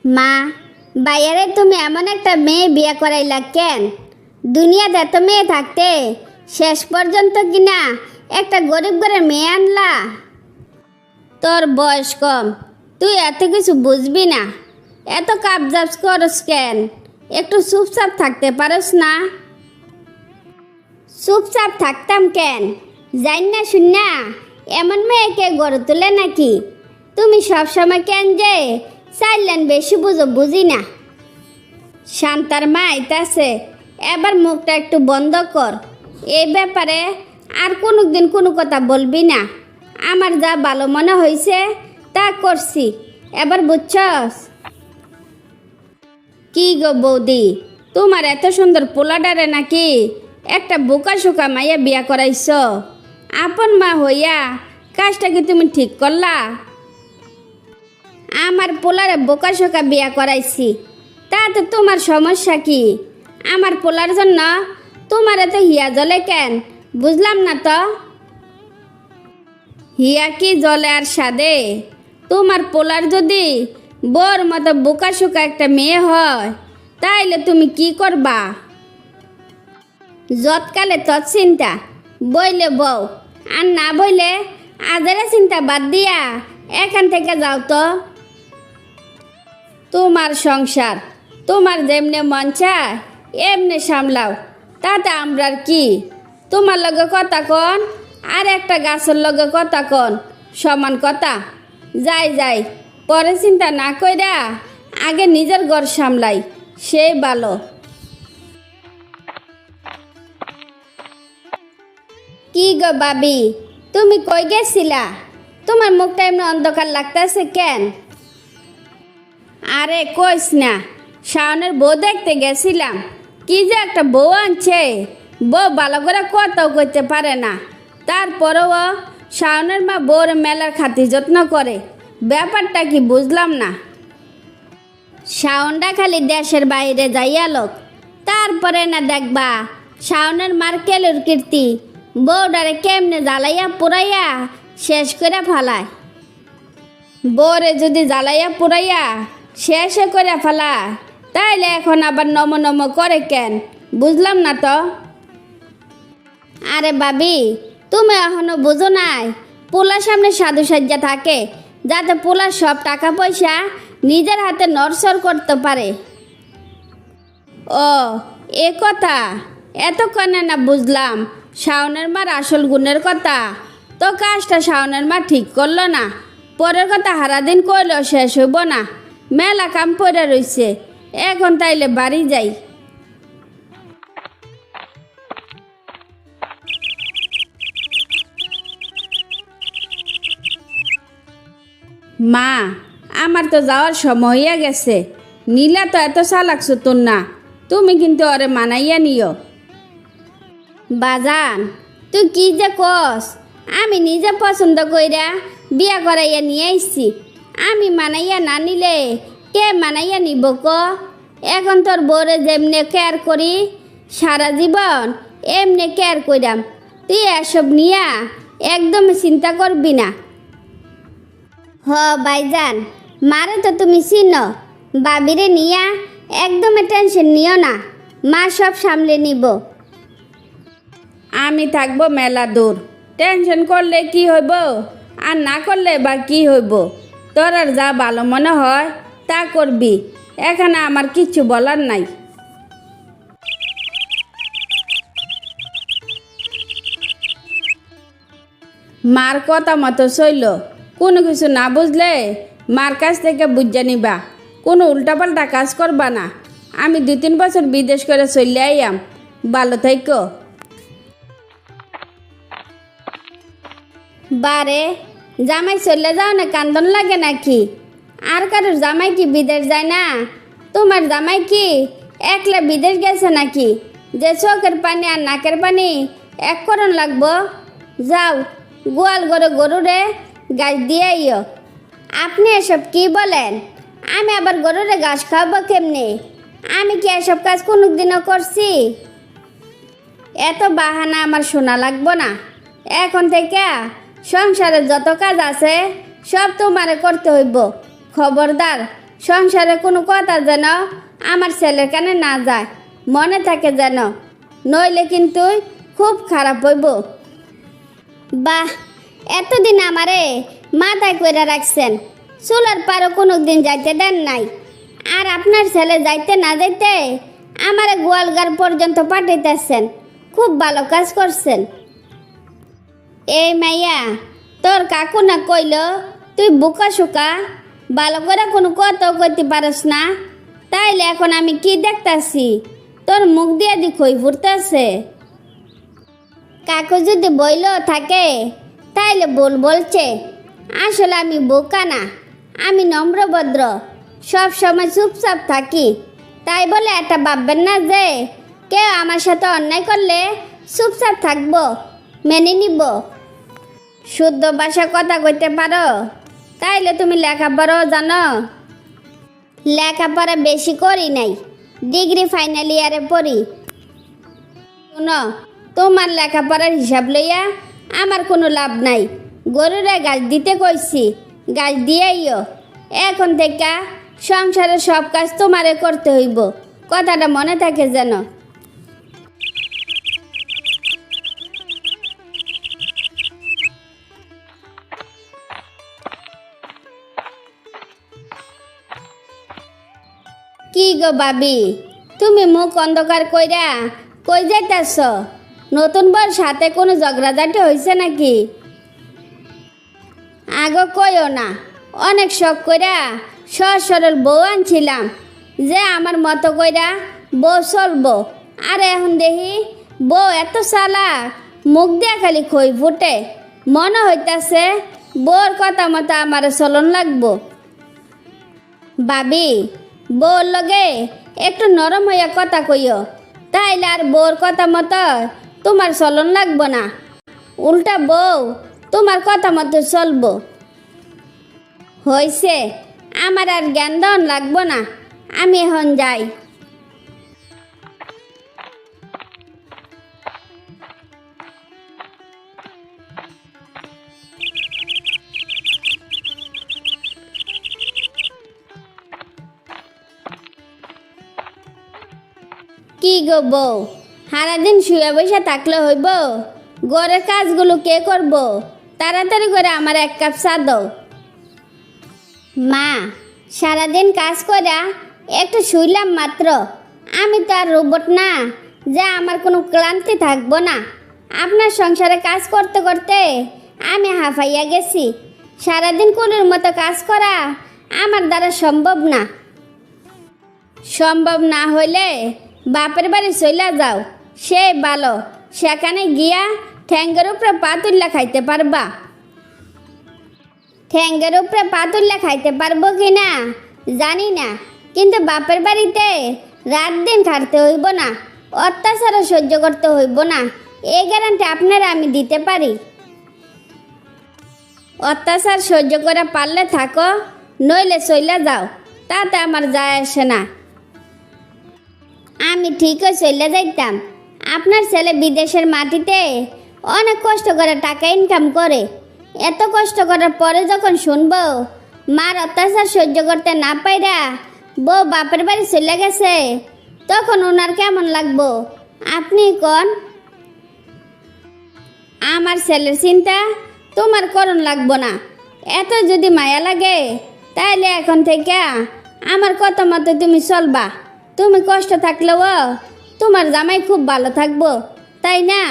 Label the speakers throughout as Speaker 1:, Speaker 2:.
Speaker 1: মা, বাইরে তুমি এমন একটা মেয়ে বিয়ে করাইলা কেন? দুনিয়াতে এত মেয়ে থাকতে শেষ পর্যন্ত কিনা একটা গরিব ঘরের মেয়ে আনলা। তোর বয়স কম, তুই এত কিছু বুঝবি না। এত কাবজাবজ করস কেন? একটু চুপচাপ থাকতে পারস না? চুপচাপ থাকতাম কেন? জান না শুন না এমন মেয়েকে গড়ে তোলে নাকি? তুমি সবসময় কেন যে চাইলেন বেশি বুঝো বুঝি না। শান্তার মা আইতাছে, এবার মুখটা একটু বন্ধ কর। এই ব্যাপারে আর কোনোদিন কোনো কথা বলবি না। আমার যা ভালো মনে হয়েছে তা করছি, এবার বুঝছস? কি গো বৌদি, তোমার এত সুন্দর পোলাডারে নাকি একটা বোকা শোকা মাইয়া বিয়া করাইছ? আপন মা হইয়া কাজটা কি তুমি ঠিক করলা? আমার পোলারে বোকা শোকা বিয়া করাইছি, তাতে তোমার সমস্যা কি? আমার পোলার জন্য তোমার এত হিয়া জলে কেন বুঝলাম না তো। হিয়া কি জলে আর সাদে? তোমার পোলার যদি বোর মতো বোকা শোকা একটা মেয়ে হয় তাইলে তুমি কি করবা? যৎকালে তৎ চিন্তা, বইলে বউ, আর না বইলে আজারে চিন্তা বাদ দিয়া এখান থেকে যাও তো। তোমার সংসার তোমার যেমনে মন চায় এমনি সামলাও, তাতে আমরার কি? তোমার লগে কথা কন আর একটা গাছের লগে কথা কন সমান কথা। যাই যাই, পরে চিন্তা না কইরা আগে নিজের ঘর সামলাই, সেই ভালো। কি গো বাবি, তুমি কই গেছিলা? তোমার মুখটা এমনি অন্ধকার লাগতেছে কেন? আরে কইস না, শাওনের বউ দেখতে গেছিলাম। কি যে একটা বউ আনছে, বউ ভালো করে কথাও করতে পারে না। তারপরেও শাওনের মা বউর মেলার খাতির যত্ন করে, ব্যাপারটা কি বুঝলাম না। শাওনটা খালি দেশের বাইরে যাইয়া লোক, তারপরে না দেখবা শাওনের মার কেলের কীর্তি বউডারে কেমনে জ্বালাইয়া পুরাইয়া শেষ করে ফেলায়। বউরে যদি জ্বালাইয়া পুরাইয়া শেষে করে ফেলায় তাইলে এখন আবার নম নম করে কেন বুঝলাম না তো। আরে বাবি, তুমি এখনো বুঝো নাই? পোলার সামনে সাধু সাজ্জা থাকে যাতে পোলার সব টাকা পয়সা নিজের হাতে নড়চড় করতে পারে। ও এ কথা, এতক্ষণে না বুঝলাম শাওনের মার আসল গুণের কথা। তো কাজটা শাওনের মা ঠিক করলো না, পরের কথা হারাদিন করলেও শেষ হইব না। মেলা কাম পড়ে রইছে, এখন তাইলে বাড়ি যাই। মা, আমার তো যাওয়ার সময় হইয়া গেছে। নীলা তো এত চালাক চতুর না, তুমি কিন্তু ওরে মানাইয়া নিও। বাজান, তুই কি যে কস? আমি নিজে পছন্দ কইরা বিয়া করাইয়া নিয়ে আইছি। আমি মানাইয়া না নিলে কে মানাইয়া নিব ক? এখন তোর বউরে যেমনে কেয়ার করি সারা জীবন এমনি কেয়ার কইরাম। তুই এসব নিয়া একদম চিন্তা করবি না। হ ভাইজান, মারে তো তুমি চিনো, বাবিরে নিয়া একদমই টেনশন নিও না, মা সব সামলে নিব। আমি থাকবো মেলা দূর, টেনশন করলে কি হইব আর না করলে বা কি হইব? তোর আর যা ভালো মনে হয় তা করবি, এখানে আমার কিচ্ছু বলার নাই। মার কথা মতো চইল, কোনো কিছু না বুঝলে মার কাছ থেকে বুঝে নিবা, কোনো উল্টাপাল্টা কাজ করবা না। আমি 2-3 বছর বিদেশ করে চলে আইয়াম, ভালো থাইকো। বারে জামাই চলে যাও না, কান্দন লাগে নাকি? আর কারোর জামাই কি বিদেশ যায় না? তোমার জামাই কি একলা বিদেশ গেছে নাকি যে চোখের পানি আর নাকের পানি এক করণ লাগবো? যাও গোয়াল গরু গরুরে গাছ দিয়ে আইও। আপনি এসব কি বলেন? আমি আবার গরুরে ঘাস খাওয়াবো কেমনে? আমি কি এসব কাজ কোনোদিনও করছি? এত বাহানা আমার শোনা লাগবো না। এখন থেকে সংসারের যত কাজ আছে সব তোমারে করতে হইব। খবরদার সংসারে কোনো কথা যেন আমার ছেলের কানে না যায়, মনে থাকে যেন, নইলে কিন্তু খুব খারাপ হইব। বাহ, এতদিন আমারে মাথায় কইরা রাখছেন, চুলার পারও কোনো দিন যাইতে দেন নাই। আর আপনার ছেলে যাইতে না যাইতে আমারে গোয়ালঘর পর্যন্ত পাঠাইতেছেন, খুব ভালো কাজ করছেন। এই মাইয়া, তোর কাকু না কইল তুই বোকা শোকা, ভালো করে কোনো কথাও কইতে পারস না, তাইলে এখন আমি কি দেখতাছি তোর মুখ দিয়ে দি খই ফুটতেছে। কাকু যদি বইল থাকে তাইলে বলছে, আসলে আমি বোকা না, আমি নম্রভদ্র, সব সময় চুপচাপ থাকি, তাই বলে একটা ভাববেন না যে কেউ আমার সাথে অন্যায় করলে চুপচাপ থাকবো, মেনে নিব। শুদ্ধ ভাষা কথা কইতে পারো, তাইলে তুমি লেখাপড়াও জানো? লেখাপড়া বেশি করি নাই, ডিগ্রি ফাইনাল ইয়ারে পড়ি। শোনো, তোমার লেখাপড়ার হিসাব লইয়া আমার কোনো লাভ নাই। গরুরে গাছ দিতে কইছি, গাছ দিয়েইও। এখন থেকে সংসারের সব কাজ তোমারে করতে হইব, কথাটা মনে থাকে যেন। কি গো ভাবি, তুমি মুখ অন্ধকার কইরা কই যাইতাছ? নতুন বর সাথে কোনো ঝগড়াঝাটি হয়েছে নাকি? আগো কইও না, অনেক শখ কইরা সহজ সরল বউ আনছিলাম যে আমার মতো কইরা বউ চলবো, আর এখন দেখি বউ এত চালাক, মুখ দিয়া খালি খই ফুটে। মনে হইতাছে বউর কথা মতো আমার চলন লাগবো। ভাবি, বউর লগে একটু নরম হইয়া কথা কইও, তাইলে আর বউর কথা মতো তোমার চলন লাগবো না, উল্টা বউ তোমার কথা মতো চলবো। হইছে, আমার আর জ্ঞান দেওয়ান লাগবো না, আমি এখন যাই। কি গো বউ, সারাদিন শুয়ে বসে থাকলে হইব? ঘরের কাজগুলো কে করব? তাড়াতাড়ি করে আমার এক কাপ চা দাও। মা, সারাদিন কাজ করা একটু শুইলাম মাত্র, আমি তো আর রোবট না যে আমার কোনো ক্লান্তি থাকবো না। আপনার সংসারে কাজ করতে করতে আমি হাঁফাইয়া গেছি। সারাদিন কোনোর মতো কাজ করা আমার দ্বারা সম্ভব না। সম্ভব না হইলে বাপের বাড়ি চইলা যাও, সে ভালো, সেখানে গিয়া ঠ্যাঙ্গের উপরে পা তুললে খাইতে পারবা। ঠ্যাঙ্গের উপরে পা তুললে খাইতে পারবো কি না জানি না, কিন্তু বাপের বাড়িতে রাত দিন খাটতে হইব না, অত্যাচারও সহ্য করতে হইব না, এই গ্যারান্টি আপনারা আমি দিতে পারি। অত্যাচার সহ্য করে পারলে থাকো, নইলে চইলা যাও, তাতে আমার যায় আসে না। আমি ঠিকই চলে যাইতাম। আপনার ছেলে বিদেশের মাটিতে অনেক কষ্ট করে টাকা ইনকাম করে, এত কষ্ট করার পরে যখন শুনবো মার অত্যাচার সহ্য করতে না পাইরা বউ বাপের বাড়ি চলে গেছে, তখন ওনার কেমন লাগবো আপনি কোন? আমার ছেলের চিন্তা তোমার করণ লাগবো না। এত যদি মায়া লাগে তাইলে এখন থেকে আমার কথা মতো তুমি চলবা। তুমি কষ্ট থাকলেও তোমার জামাই খুব ভালো থাকবো, তাই না?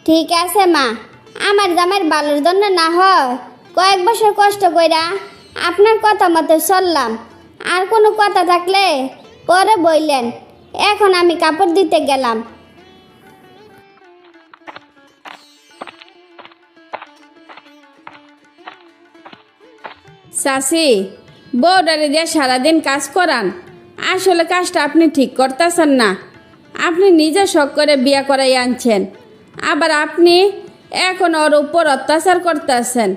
Speaker 1: ঠিক আছে মা, আমার জামাইয়ের ভালোর জন্য না হয় কয়েক বছর কষ্ট কইরা আপনার কথা মতো চললাম। আর কোনো কথা থাকলে পরে বললেন। এখন আমি কাপড় দিতে গেলাম।
Speaker 2: চাচি, বউডারে দিয়ে সারাদিন কাজ করান, আসলে কাজটা আপনি ঠিক করতেছেন না। আপনি নিজে শখ করে বিয়া করাই আনছেন, আবার আপনি এখন ওর উপর অত্যাচার করতেছেন,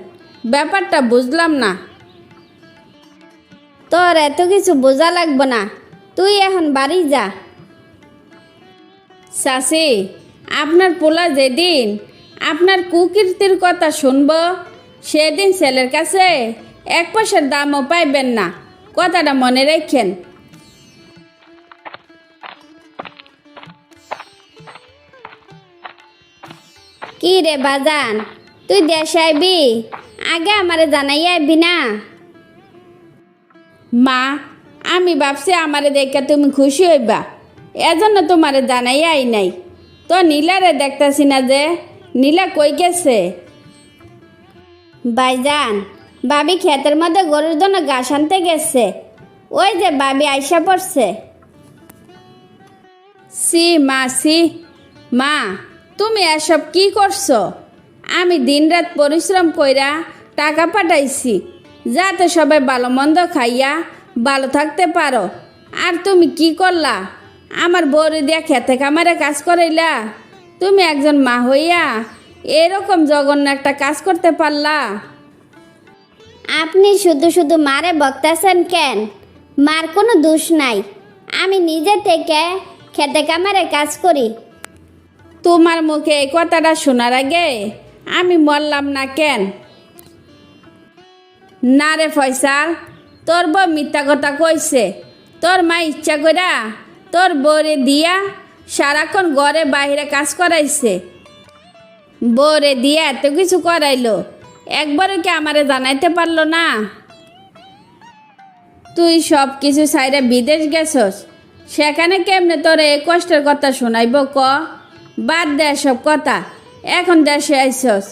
Speaker 2: ব্যাপারটা বুঝলাম না।
Speaker 1: তোর এত কিছু বোঝা লাগবে না, তুই এখন বাড়ি যা।
Speaker 2: চাচি, আপনার পোলা যেদিন আপনার কুকীর্তির কথা শুনব, সেদিন ছেলের কাছে এক পয়সার দামও পাইবেন না, কথাটা মনে রাখেন।
Speaker 1: কি রে বাজান, তুই দেশে আইবি, আগে আমারে জানাই আইবি না?
Speaker 2: মা, আমি ভাবছি আমারে দেখে তুমি খুশি হইবা, এজন্য তোমারে জানাই আই নাই। তো নীলারে দেখতাছি না যে, নীলা কই গেছে?
Speaker 1: ভাইজান, ভাবি ক্ষেতের মধ্যে গরুর জন্য ঘাস আনতে গেছে, ওই যে ভাবি আইসা পড়ছে।
Speaker 2: সি মা, সি মা, তুমি এসব কি করছো? আমি দিনরাত পরিশ্রম কইরা টাকা পাঠাইছি যাতে সবাই ভালো মন্দ খাইয়া ভালো থাকতে পারো, আর তুমি কি করলা? আমার বউরে দিয়া খেতে কামারে কাজ করাইলা। তুমি একজন মা হইয়া এরকম জঘন্য একটা কাজ করতে পারলা?
Speaker 1: আপনি শুধু শুধু মারে বকতেছেন কেন? মার কোনো দোষ নাই, আমি নিজে থেকে খেতে কামারে কাজ করি।
Speaker 2: তোমার মুখে এই কথাটা শোনার আগে আমি মরলাম না কেন? না রে ফয়সাল, তোর বউ মিথ্যা কথা কইছে। তোর মা ইচ্ছা কইরা তোর বউরে দিয়া সারাক্ষণ ঘরে বাইরে কাজ করাইছে। বউরে দিয়া এত কিছু করাইলো, একবারও কি আমারে জানাইতে পারলো না? তুই সব কিছু ছাইরা বিদেশ গেছস, সেখানে কেমনে তোর এই কষ্টের কথা শোনাইব ক? বাদ দে সব কথা, এখন দেশে আইসস,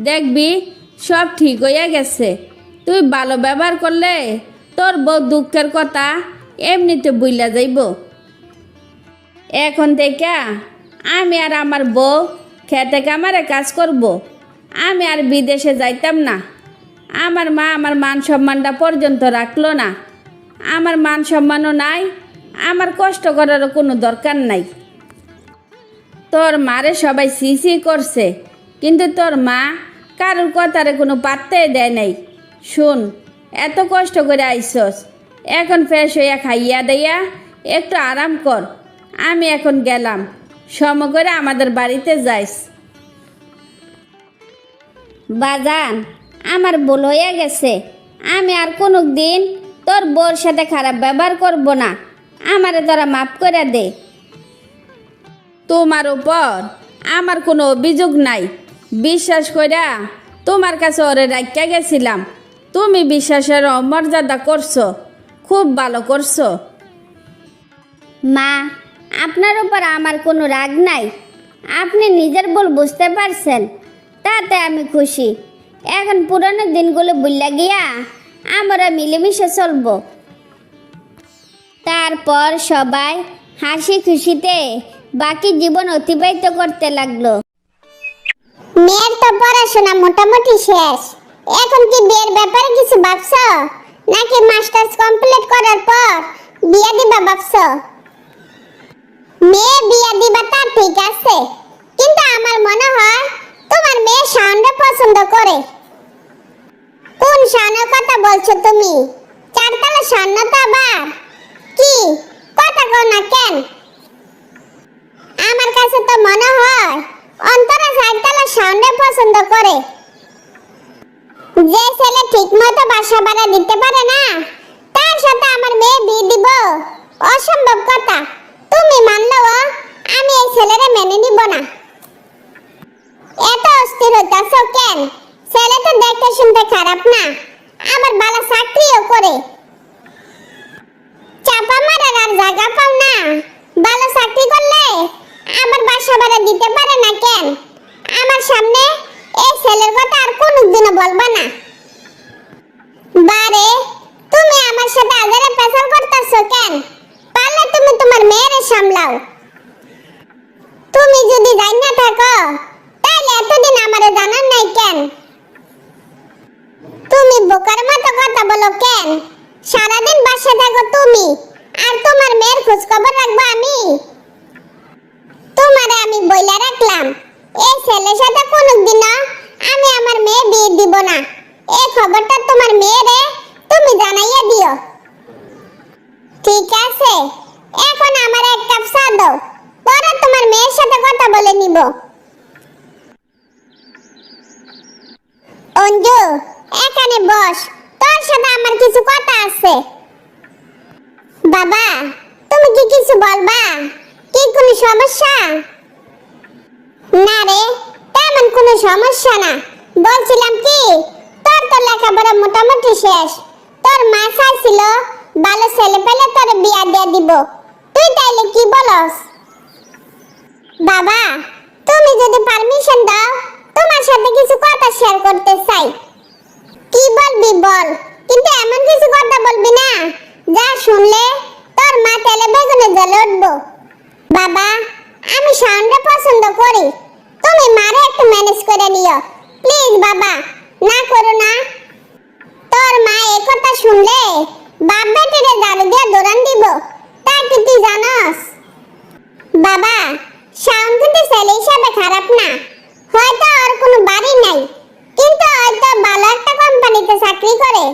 Speaker 2: দেখবি সব ঠিক হইয়া গেছে। তুই ভালো ব্যবহার করলে তোর বউ দুঃখের কথা এমনিতে বুইলা যাইব। এখন থেকে আমি আর আমার বউ খেতে কামারে কাজ করব, আমি আর বিদেশে যাইতাম না। আমার মা আমার মান সম্মানটা পর্যন্ত রাখলো না, আমার মান সম্মানও নাই, আমার কষ্ট করারও কোনো দরকার নাই। তোর মারে সবাই সিসি করছে, কিন্তু তোর মা কারোর কথারে কোনো পাত্তাই দেয় নাই। শুন, এত কষ্ট করে আইসস, এখন ফ্রেশ হইয়া খাইয়া দিয়া একটু আরাম কর। আমি এখন গেলাম, সম করে আমাদের বাড়িতে যাইস।
Speaker 1: বাজান, আমার ভুল হয়ে গেছে, আমি আর কোনো দিন তোর বউর সাথে খারাপ ব্যবহার করব না, আমারে তোরা মাফ করে দে।
Speaker 2: তোমার উপর আমার কোনো অভিযোগ নাই, বিশ্বাস কইরা তোমার কাছে ওরে রাখিয়া গেছিলাম। তুমি বিশ্বাসের অমর্যাদা করছো, খুব ভালো করছো।
Speaker 1: মা, আপনার উপর আমার কোনো রাগ নাই, আপনি নিজের ভুল বুঝতে পারছেন, তাতে আমি খুশি। এখন পুরনো দিনগুলো ভুলে গিয়া আমরা মিলেমিশে চলবো। তারপর সবাই হাসি খুশিতে বাকি জীবন অতিবাহিত করতে লাগলো।
Speaker 3: মেয়ের তো পড়াশোনা মোটামুটি শেষ, এখন কি বিয়ের ব্যাপারে কিছু ভাবছো, নাকি মাস্টার্স কমপ্লিট করার পর বিয়ে দিবা ভাবছো? মেয়ে বিয়ে দিবা তা ঠিক আছে, কিন্তু আমার মনে হয় তোমার মেয়ে শাওনরে পছন্দ করে। কোন শাওনের কথা বলছো তুমি? চারতলা শাওন তো আবার কি কথা কও না কেন? আমার কাছে তো মনে হয় অন্তরা চারতলা শাওনরে পছন্দ করে। যে ছেলে ঠিক মতো বাসা ভাড়া দিতে পারে না, তার সাথে আমার মেয়ে বিয়ে দিব অসম্ভব কথা। তুমি মানলেও আমি এই ছেলেরে মেনে নিব না। এত অস্থির হইতাছো কেন? ছেলে তো দেখতে শুনতে খারাপ না, আবার ভালো চাকরিও করে। চাপা মারার আর জায়গা পাও না, ভালো চাকরি করলে আবার বাসা ভাড়া দিতে পারে না কেন? আমার সামনে এই ছেলের কথা আর কোনোদিনও বলবা না। বারে, তুমি আমার সাথে আজারে পেছাল করতেছো কেন? পারলে তুমি তোমার মেয়েরে সামলাও। তুমি যদি জানা থাকো তাহলে এতদিন আমারে জানার নাই কেন? তুমি বোকার মতো কথা বলো কেন? সারাদিন বাসা থাকো তুমি, আর তোমার মেয়ের খোঁজ খবর রাখবো আমি? তোমারে আমি বইলা রাখলাম, এই ছেলের সাথে কোনোদিনও আমি আমার মেয়ে বিয়ে দিব না। এই খবরটা তোমার মেয়েরে তুমি জানাইয়া দিও, ঠিক আছে? এখন আমার এক কাপ চা দাও, পরে তোমার মেয়ের সাথে কথা বলে নিব। অঞ্জু, এখানে বস, তোর লাগতাছে। বাবা, তুমি কি কিছু বলবা? কি কোনো সমস্যা? না রে, তেমন কোনো সমস্যা না। বলছিলাম কি, তোর তো লেখাপড়া মোটামুটি শেষ। তোর মা চাইছিল ভালো ছেলে পেলে তোর বিয়া দিয়ে দিব। তুই তাইলে কি বলস? বাবা, তুমি যদি পারমিশন দাও, তোমার সাথে কিছু কথা শেয়ার করতে চাই। কি বলবি বল, কিন্তু এমন কিছু কথা বলবি না যা শুনলে তোর মা তেলে বেগুনে জ্বলে উঠবো। বাবা, আমি শাওনকে পছন্দ করি। তুমি মারে একটু ম্যানেজ করে নিও প্লিজ বাবা, না করো না। তোর মা এই কথা শুনলে বাপ বেটিরে ঝাড়ু দিয়ে দৌড়ান দিব, তা কি তুই জানস? বাবা, শাওন কিন্তু ছেলে হিসাবে খারাপ না। হয়তো আর কোনো বাড়ি নাই, কিন্তু হয়তো ভালো একটা কোম্পানিতে চাকরি করে।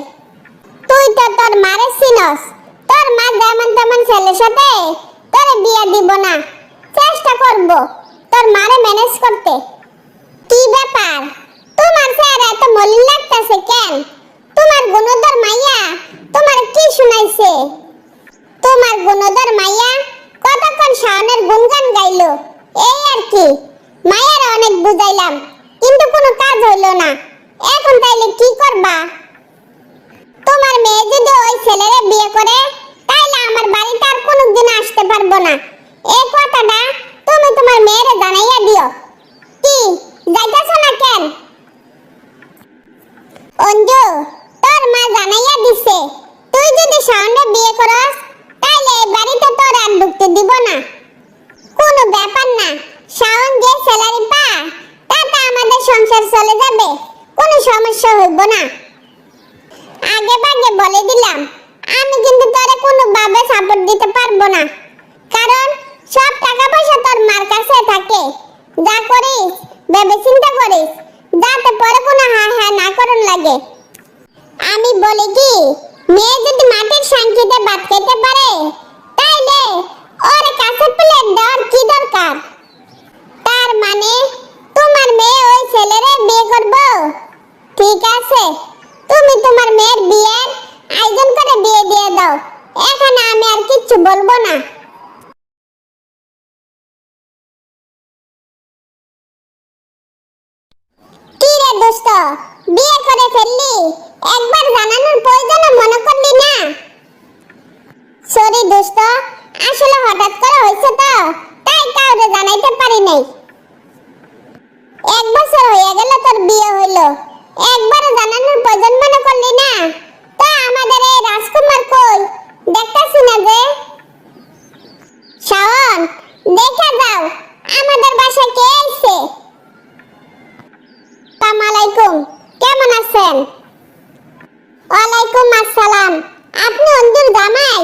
Speaker 3: তুই তো তোর মারে চিনস। তোর মা যেমন তেমন ছেলের সাথে তোরে বিয়ে দিব না। চেষ্টা করব তোর মারে ম্যানেজ করতে। কি ব্যাপার, তোমার চেহারা এত মলিন লাগতেছে কেন? তোমার গুণধর মাইয়া তোমার কি শুনাইছে? তোমার গুণধর মাইয়া কতক্ষণ শাওনের গুণগান গাইলো, এই আর কি। মায়ের অনেক বুঝাইলাম, কিন্তু কোনো কাজ হইল না। এখন তাইলে কি করবা? তোমার মেয়ে যদি ওই ছেলেরে বিয়ে করে, তাইলে আমার বাড়িতে আর কোনোদিন আসতে পারবো না। এই কথাটা তুমি তোমার মেয়েরে জানাইয়া দিও। কি যাইতাছো না কেন? অঞ্জু, তোর মা জানাইয়া দিছে তুই যদি শাওনের বিয়ে করস, তাইলে এই বাড়িতে তোর আর ঢুকতে দিব না। কোনো ব্যাপার না, শাওন যে স্যালারি পা তাতে আমাদের সংসার চলে যাবে, কোনো সমস্যা হইব না। আগে ভাগে বলে দিলাম, আমি কিন্তু তোরে কোনোভাবে সাপোর্ট দিতে পারবো না, কারণ সব টাকা পয়সা তোর মার কাছে থাকে। যা করিস ভেবে চিন্তা করিস, যাতে পরে কোনো হ্যাঁ না করন লাগে। আমি বলি কি, মেয়ে যদি মাটির সাংকিতে ভাত খেতে পারে, তাইলে ওর কাছে প্লেট দেওয়ার কি দরকার? তার মানে তোমার মেয়ে ওই ছেলেরে বিয়ে করবো? ঠিক আছে, তুমি তোমার মেয়ের বিয়ের আয়োজন করে বিয়ে দিয়ে দাও। এখানে আমি আর কিচ্ছু বলবো না। কি রে দোস্ত, বিয়ে করে ফেললি? একবার জানানোর প্রয়োজন মনে করলি না? সরি দোস্ত, আসলে হঠাৎ করে হয়েছে তো, তাই কাউরে জানাইতে পারি নাই। 1 বছর হয়ে গেল তোর বিয়ে হইলো, একবার জানানোর প্রয়োজন মনে করলি না? তা আমাদের এই রাজকুমার কই, দেখতাছি না যে। শাওন, দেখা যাও আমাদের বাসায় কে আইছে। আসসালামু আলাইকুম, কেমন আছেন? ওয়ালাইকুম আসসালাম। আপনি অঞ্জুর জামাই?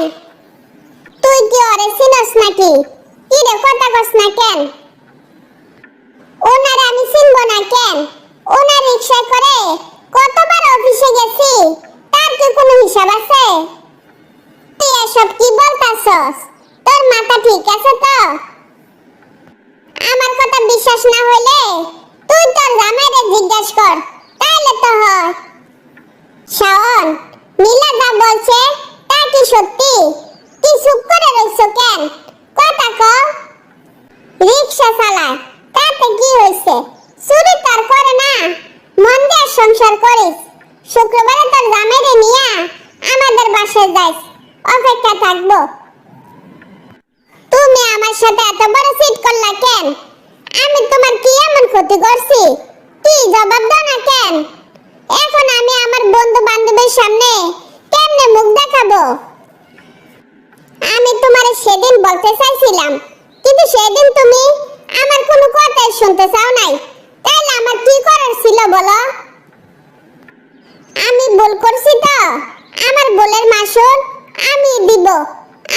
Speaker 3: তুই কি ওরে চিনস নাকি? কি রে কথা কস না কেন? ওনারে আমি চিনব না কেন? ওনার রিকশা করে কতবার অফিসে গেছি, তার কি কোনো হিসাব আছে? তুই এসব কি বলতাছস? তোর মাথা ঠিক আছে তো? আমার কথা বিশ্বাস না হইলে তুই তোর জামাইরে জিজ্ঞাসা কর, তাহলে তো হয়। শাওন, নীলা যা বলছে তা কি সত্যি? কি চুপ করে রইছো কেন? কথা কও। রিকশা চালায়, তাতে কি হইছে? চুরি তার করে না, মন দিয়ে সংসার করিস। শুক্রবারে তোর জামাইরে নিয়া আমাদের বাসায় যাইস, অপেক্ষা থাকবো। তুমি আমার সাথে এত বড় চিট করলা কেন? আমি তোমার কি এমন ক্ষতি করছি? কি জবাব দাও না কেন? এখন আমি আমার বন্ধু বান্ধবের সামনে কেমনে মুখ দেখাবো? আমি তোমারে সেদিন বলতে চাইছিলাম, কিন্তু সেদিন তুমি আমার কোনো কথাই শুনতে চাও নাই। তাইলে আমার কি করার ছিল বলো? আমি ভুল করছি তো, আমার ভুলের মাসুল আমি দিব।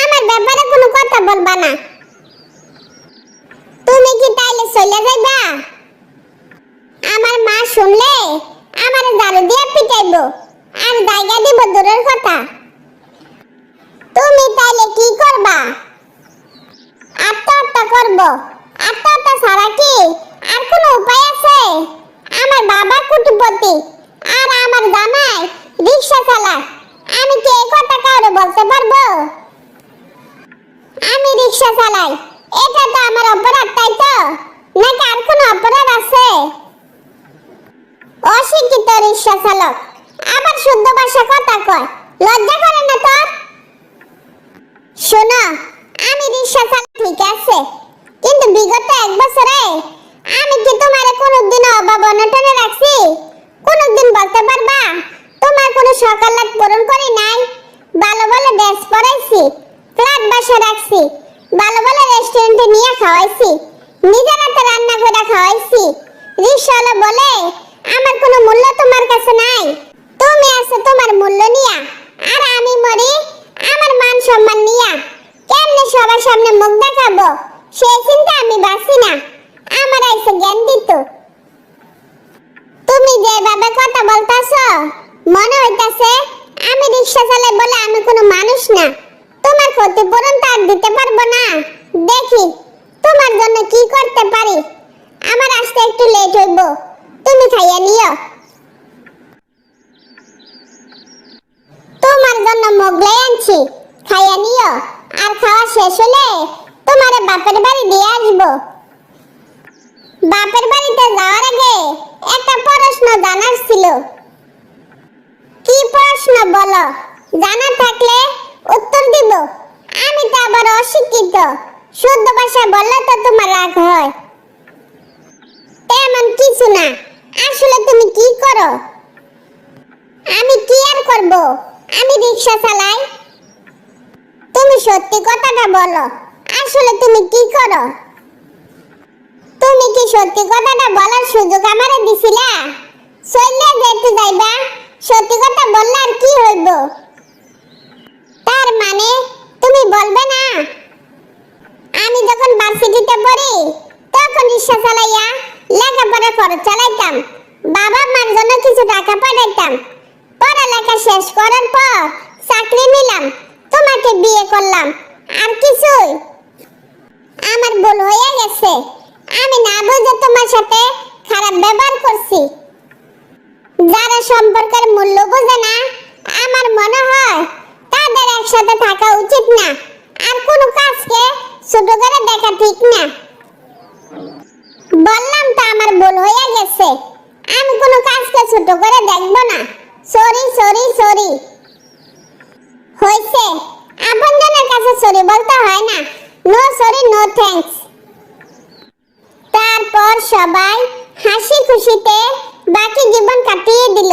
Speaker 3: আমার ব্যাপারে কোনো কথা বলবা না। তুমি কি তাইলে চলে যাইবা? আমার মা শুনলে আমার ঝাড়ু দিয়ে পিটাইবো, আর জায়গা দিব দূরের কথা। তুমি তাইলে কি করবা? আত্মহত্যা করবো। আত্মহত্যা ছাড়া কি আর কোনো উপায় আছে? আমার বাবা কোটিপতি আর আমার জামাই রিকশা চালায়, আমি কি এই কথা বলতে পারবো আমি রিকশা চালাই? এটা তো আমার অপরাধ, তাই তো? নাকি আর কোনো অপরাধ আছে? অশিক্ষিত রিকশা চালক, আবার শুদ্ধ ভাষা কথা কয়, লজ্জা করে না তোর? শোনো, আমি রিকশা চালাই ঠিক আছে, কিন্তু বিগত 1 বছরে আমি কি তোমারে কোনোদিন অভাব অনটনে রাখছি? কোনোদিন বলতে পারবা তোমার কোনো সকালাত পূরণ করি নাই? ভালো ভালো ড্রেস পরাইছি, ফ্ল্যাট বাসা রাখছি, ভালো ভালো রেস্টুরেন্টে নিয়ে খাওয়াইছি, নিজের হাতে রান্না করে খাওয়াইছি। রিকশাওয়ালা বলে আমার কোনো মূল্য তোমার কাছে নাই? তুমি আছো তোমার মূল্য নিয়া, আর আমি মরি আমার মান সম্মান নিয়া। কেমনে সবার সামনে মুখ দেখাবো সেই চিন্তা আমি বাঁচি না। আমার আইসে জ্ঞান দিত। তুমি যেভাবে কথা বলতাছো মনে হইতাছে আমি রিকশা চালাই বলে আমি কোনো মানুষ না। তোমার ক্ষতিপূরণ তো আর দিতে পারবো না। দেখি তোমার জন্য কি করতে পারি। আমার আসতে একটু লেট হইব, তুমি খাইয়া নিও। তোমার জন্য মোগলাই আনছি, খাইয়া নিও। আর খাওয়া শেষ হলে তোমার বাপের বাড়ি দিয়ে আসবো। বাপের বাড়িতে যাওয়ার আগে একটা প্রশ্ন জানার ছিল। কি প্রশ্ন বলো? জানা থাকলে উত্তর দিব। আমি তো আবার অশিক্ষিত, শুদ্ধ ভাষা বললে তো তোমার রাগ হয়। তেমন কিছু না। আসলে তুমি কি করো? আমি কি আর করব? আমি রিকশা চালাই। তুমি সত্যি কথাটা বলো, আসলে তুমি কি করো? তুমি কি সত্যি কথাটা বলার সুযোগ আমারে দিছিলা? চলে যেতে যাইবা, সত্যি কথা বললে আর কি হইব? তার মানে তুমি বলবে না? আমি যখন ভার্সিটিতে পড়ি তখন রিকশা চালাইয়া লেখাপড়া খরচ চালাইতাম, বাবা মার জন্য কিছু টাকা পাঠাইতাম। পড়ালেখা শেষ করার পর চাকরি নিলাম, তোমাকে বিয়ে করলাম। আর কিছুই? আমার ভুল হয়ে গেছে। আমি না বুঝে তোমার সাথে খারাপ ব্যবহার করছি। যারা সম্পর্কের মূল্য বোঝে না, আমার মনে হয় তাদের একসাথে থাকা উচিত না। আর কোনো কাজকে ছোট করে দেখা ঠিক না। বললাম তো আমার ভুল হয়ে গেছে। আমি কোনো কাজকে ছোট করে দেখব না। Sorry sorry sorry. হইছে, আপনজনের কাছে সরি বলতে হয় না। No sorry no thanks. তারপর সবাই হাসি খুশিতে বাকি জীবন কাটিয়ে দিল।